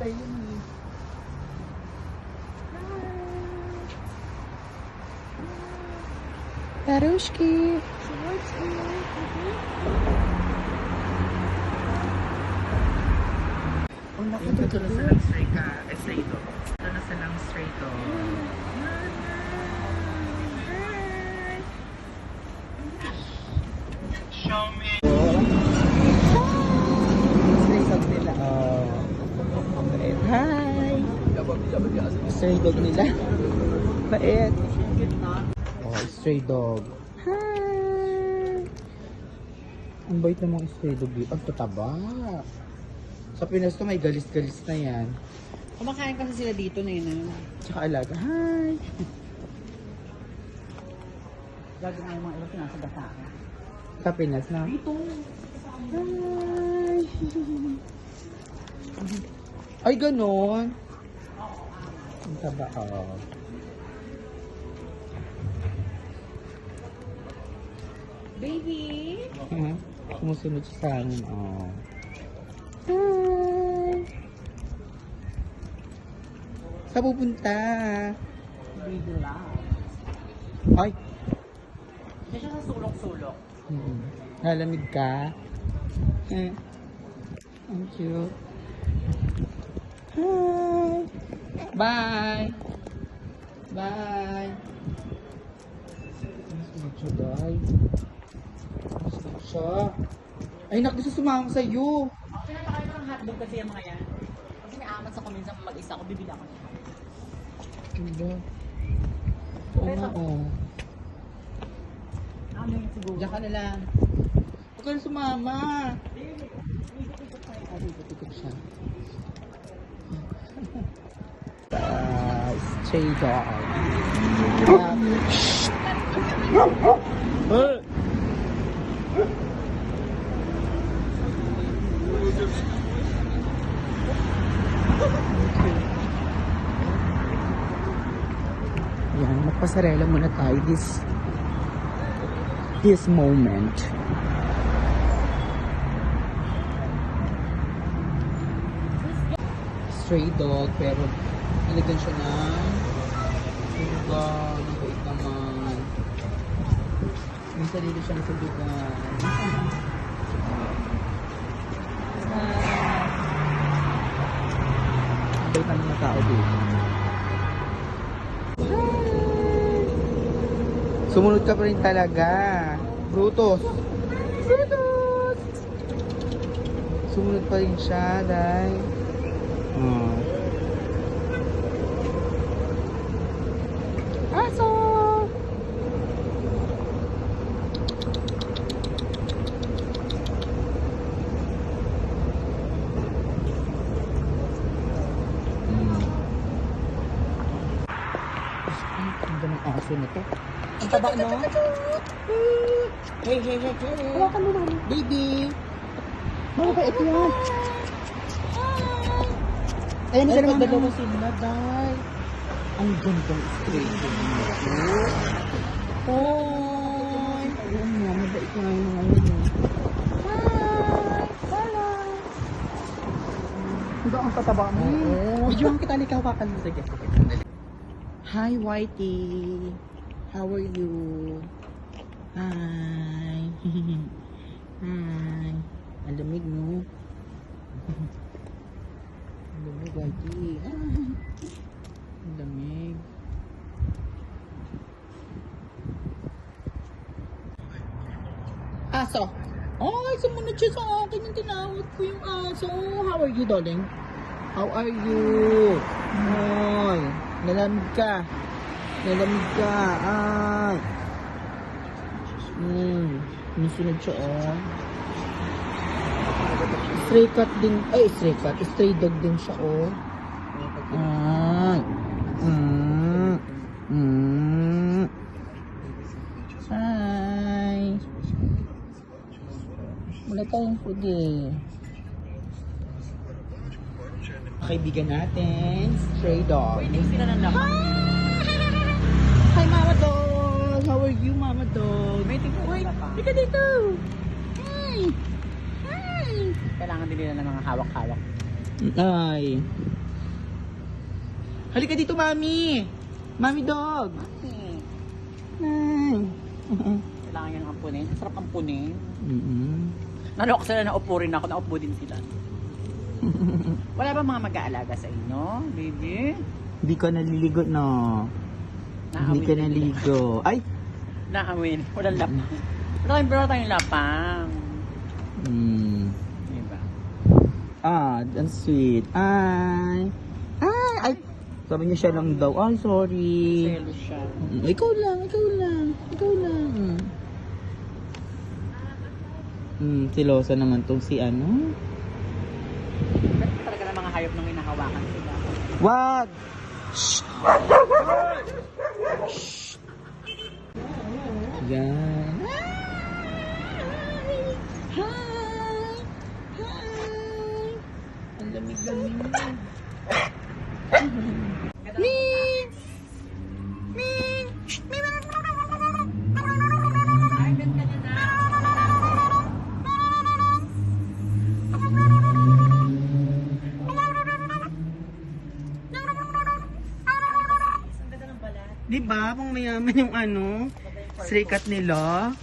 Pantay yun eh. Tarushki. Oh, naku, Ito na silang stray ka. Stray dog. Ito na silang stray dog. Show me. Stray dog nila. Oh. Bait. Hi! Stray dog nila. Bait. Oh, stray dog. Hi! Ang bait ng mga stray dog dito. Ang tataba. Sa Pinas to may galis-galis na yan. Kumakain kasi sila dito na yun. Tsaka alaga. Hi! Lagi nga yung mga iba sinasagasaan. Sa Pinas na. Dito. Hi! Ay, ganon. Ang taba. Oh. Baby! Sumusunod siya sa amin. Oh. Hi! Saan pupunta? Baby love. Ay! Hindi siya sa sulok-sulok. Lalamig ka? Ang cute. Hi! Bye! Bye! Sumusunod siya, guys. Sumusunod siya. Ay, naku, gusto sumama sa'yo. Ako pinapakain ko ng hotdog kasi yung mga yan. Kasi may amat sa kuminsan mag-isa ko, bibili ako niya. Diba? Oo nga, oh. Ano yun siguro? Diyan ka na lang. Huwag ka na sumama. Ikot-ikot siya. Stray dog. Yan, magpasarela muna tayo this moment. Stray dog, pero nilagyan siya ng sugar, mabait naman. Minsan dito siya sa lugar. Mabait ang mga tao dito. Sumunod ka pa rin talaga. Brutus. Brutus! Sumunod pa rin siya, dahil. Aso! Ang ganda ng aso na to. Ang taba, no? Hey, hey, hey, hey. Hawakan mo namin. Baby. Mabait yan. Ayan, isa naman dalawa sila, day. Ang gandang straight. Hoy! Ayun nga, mabait nga yung mga yun. Hi! Hello! Hindi ang tataba mo. Medyo ang kita likaw kakalun. Sige. Hi, Whitey. How are you? Hi. Hi. Ang lamig, no? Ang lamig, Whitey. Ang lamig. Aso. Ay, sumunod siya sa akin yung tinawag ko yung aso. How are you, darling? How are you? Ay, nalamig ka. Nalamig ka. Ay. Nasunod siya, oh. Stray cat din. Ay, stray cat. Stray dog din siya, oh. Ay. Hi. Wala tayong food, eh. Kaibigan natin, stray dog. Pwede sila ng lakas. Hi, Mama Dog! How are you, Mama Dog? May tingko Wait, sila pa. tika dito! Hi! Hi! Kailangan din nila ng mga hawak-hawak. Ay. Halika dito, mami. Mami dog. Ay. Kailangan yan ampunin. Sarap ampunin. Mm-mm. Nalok sila na upo rin ako. Naupo din sila. Wala ba mga mag-aalaga sa inyo, baby? Hindi ka naliligo, no? Hindi ka naligo. Ay! Naawin. Walang lapang. Wala tayong lapang. Diba? Ah, that's sweet. Ay! Ay! Ay! Sabi niya siya lang daw. Ay, sorry. Selo siya. Ikaw lang, ikaw lang. Ikaw lang. Silosa naman tong si ano. Talaga na mga hayop nang hinahawakan sila. Wag! Yan. Hi! Hi! Ang lamig-lamig mo. Min! Min! Diba? Kung mayaman yung ano, stray cat nila.